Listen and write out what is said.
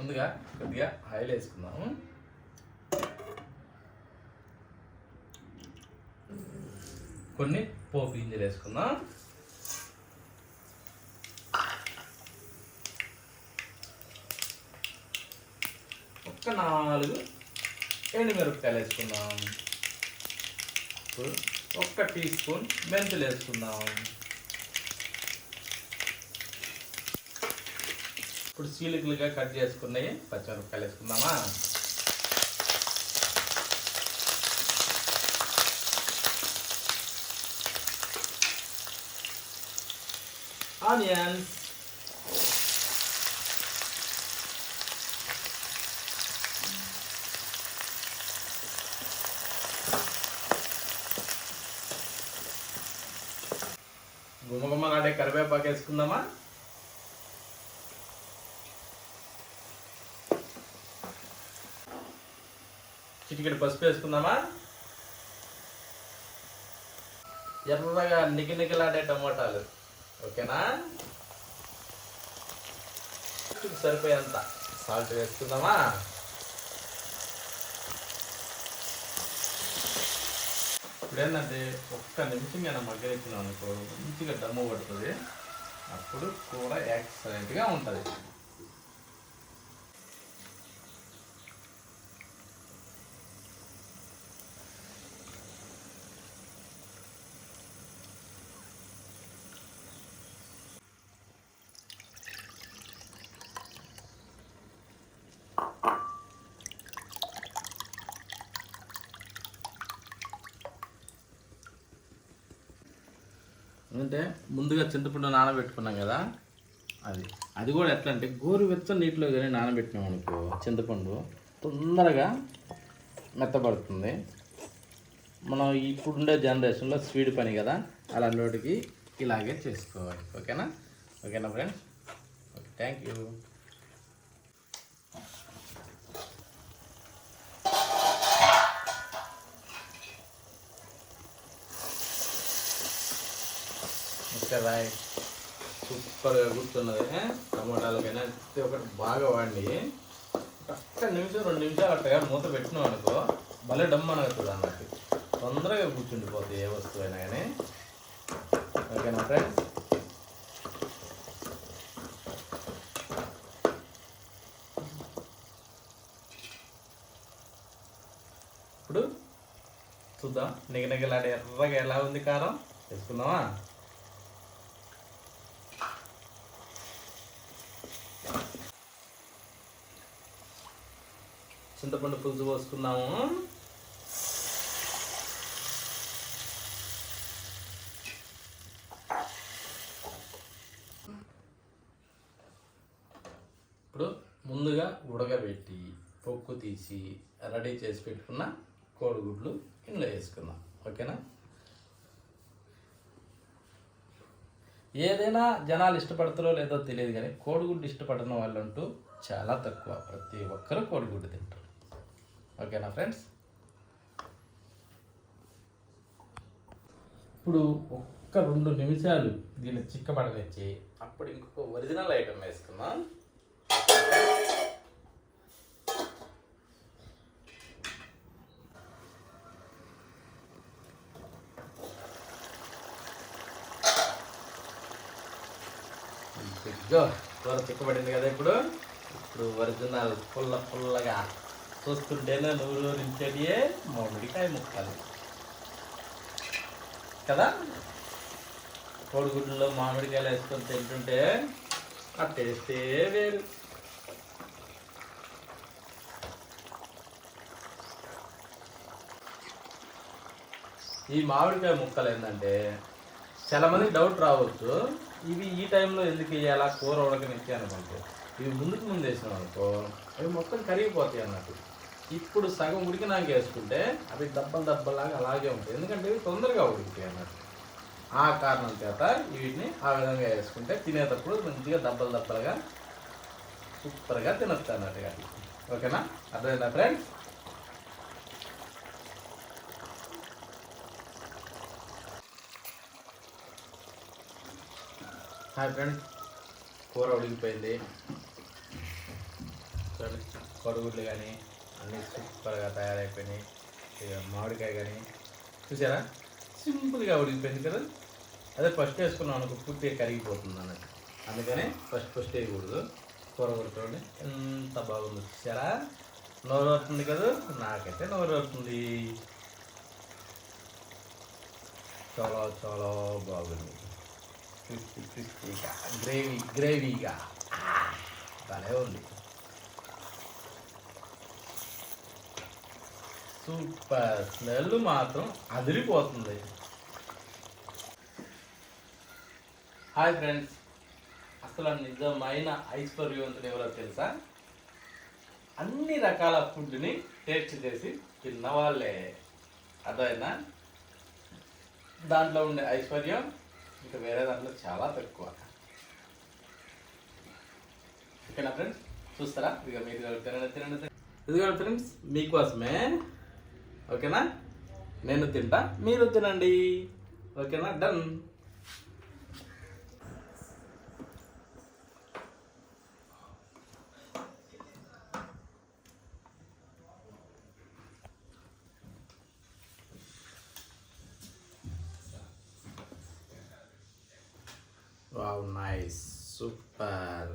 ముందుగా కొద్దిగా ఆయిల్ వేసుకుందాము. కొన్ని పోపు గింజలు వేసుకుందాం. ఒక్క 4 ఎండుమిరపకాయలు వేసుకుందాం. ఇప్పుడు 1 టీ స్పూన్ మెంతులు వేసుకుందాం. ఇప్పుడు చీలికలుగా కట్ చేసుకున్నాయి పచ్చిమిరపకాయలు వేసుకుందామా. ఆనియన్స్, గుమ్మగుమ్మలాడే కరివేపాకు వేసుకుందామా. చిటికెడు పసుపు వేసుకుందామా. ఎర్రగా నిగిలాడే టమోటాలు, ఓకేనా. సరిపోయేంత సాల్ట్ వేసుకుందామా. ఇప్పుడు ఏంటంటే 1 నిమిషం నేను మగ్గనిచ్చినాం అనుకో, మంచిగా దమ్ము పడుతుంది. అప్పుడు కూర ఎక్సలెంట్గా ఉంటుంది. అంటే ముందుగా చింతపండు నానబెట్టుకున్నాం కదా, అది కూడా ఎట్లా అంటే గోరువెచ్చని నీటిలో కానీ నానబెట్టినాం అనుకో చింతపండు తొందరగా మెత్తపడుతుంది. మనం ఇప్పుడుండే జనరేషన్లో స్పీడ్ పని కదా, అలాంటికి ఇలాగే చేసుకోవాలి. ఓకేనా friends. Okay, thank you. Right, సూపర్గా కూర్చున్నది. టమోటాలకైనా ప్రతి ఒక్కటి బాగా వాడి 1 నిమిషం 2 నిమిషాలు అట్టగా మూత పెట్టినాం అనుకో భలే డమ్ అనగతుంది అన్నట్టు. తొందరగా కూర్చుండిపోతుంది ఏ వస్తువు అయినా కానీ. ఓకేనా ఫ్రెండ్స్. ఇప్పుడు చూద్దాం నిగనిగలాడే ఎర్రగా ఎలా ఉంది కారం వేసుకుందామా. చింతపండు పులుసు పోసుకుందాము. ఇప్పుడు ముందుగా ఉడకబెట్టి పొక్కు తీసి రెడీ చేసి పెట్టుకున్న కోడిగుడ్లు ఇందులో వేసుకుందాం. ఓకేనా. ఏదైనా జనాలు ఇష్టపడతారో లేదో తెలియదు కానీ కోడిగుడ్డు ఇష్టపడిన వాళ్ళు అంటూ చాలా తక్కువ. ప్రతి ఒక్కరూ కోడిగుడ్డు తింటారు. ఓకేనా ఫ్రెండ్స్. ఇప్పుడు 1-2 నిమిషాలు దీన్ని చిక్కబడనిచ్చి అప్పుడు ఇంకొక ఒరిజినల్ ఐటమ్ వేసుకుందాం. కూర చిక్కబడింది కదా. ఇప్పుడు ఒరిజినల్ పుల్లగా చూస్తుంటేనే నూరు నించేటియే మామిడికాయ ముక్కలు కదా. కోడిగుడ్లలో మామిడికాయలు వేసుకొని తింటుంటే ఆ టేస్టే వేరు. ఈ మామిడికాయ ముక్కలు ఏంటంటే చాలా మంది డౌట్ రావచ్చు, ఇవి ఈ టైంలో ఎందుకు వేయాలా కూర ఉడకనిచ్చి అనుకుంటే. ఇవి ముందు వేసినాం అనుకో అవి మొత్తం కరిగిపోతాయి అన్నట్టు. ఇప్పుడు సగం ఉడికినాక వేసుకుంటే అవి దబ్బలాగా అలాగే ఉంటాయి, ఎందుకంటే ఇవి తొందరగా ఉడికితాయి అన్నట్టు. ఆ కారణం చేత వీటిని ఆ విధంగా వేసుకుంటే తినేటప్పుడు మంచిగా దబ్బలుగా సూపర్గా తినొచ్చు అన్నట్టుగా. ఓకేనా, అర్థమైందా ఫ్రెండ్స్. హాయ్ ఫ్రెండ్స్, కూర ఉడికిపోయింది. చూడండి కొడుగుడ్లు కానీ అన్నీ సూపర్గా తయారైపోయినాయి. ఇక మామిడికాయ కానీ చూసారా సింపుల్గా ఉడికిపోయింది కదా. అదే ఫస్ట్ వేసుకున్నాం అనుకో పూర్తిగా కరిగిపోతుంది అన్నట్టు, అందుకని ఫస్ట్ వేయకూడదు. కూర కొడుకోండి ఎంత బాగుంది చూసారా. నోరు అవుతుంది కదా, నాకైతే నోరు అవుతుంది. చాలా చాలా బాగుంది, క్రిస్పీగా గ్రేవీగా భలే ఉంది. సూపర్, స్మెల్ మాత్రం అదిరిపోతుంది. హాయ్ ఫ్రెండ్స్, అసలు నిజమైన ఐశ్వర్యవంతులు ఎవరో తెలుసా? అన్ని రకాల ఫుడ్ని టేస్ట్ చేసి తిన్నవాళ్ళే. అదైనా దాంట్లో ఉండే ఐశ్వర్యం ఇంకా వేరే దాంట్లో చాలా తక్కువ. ఓకేనా ఫ్రెండ్స్, చూస్తారా? ఇక మీరు తినండి. ఇదిగో ఫ్రెండ్స్ మీకోసమే. ఓకేనా, నేను తింటా, మీరు తినండి. ఓకేనా, డన్. Wow, nice, super.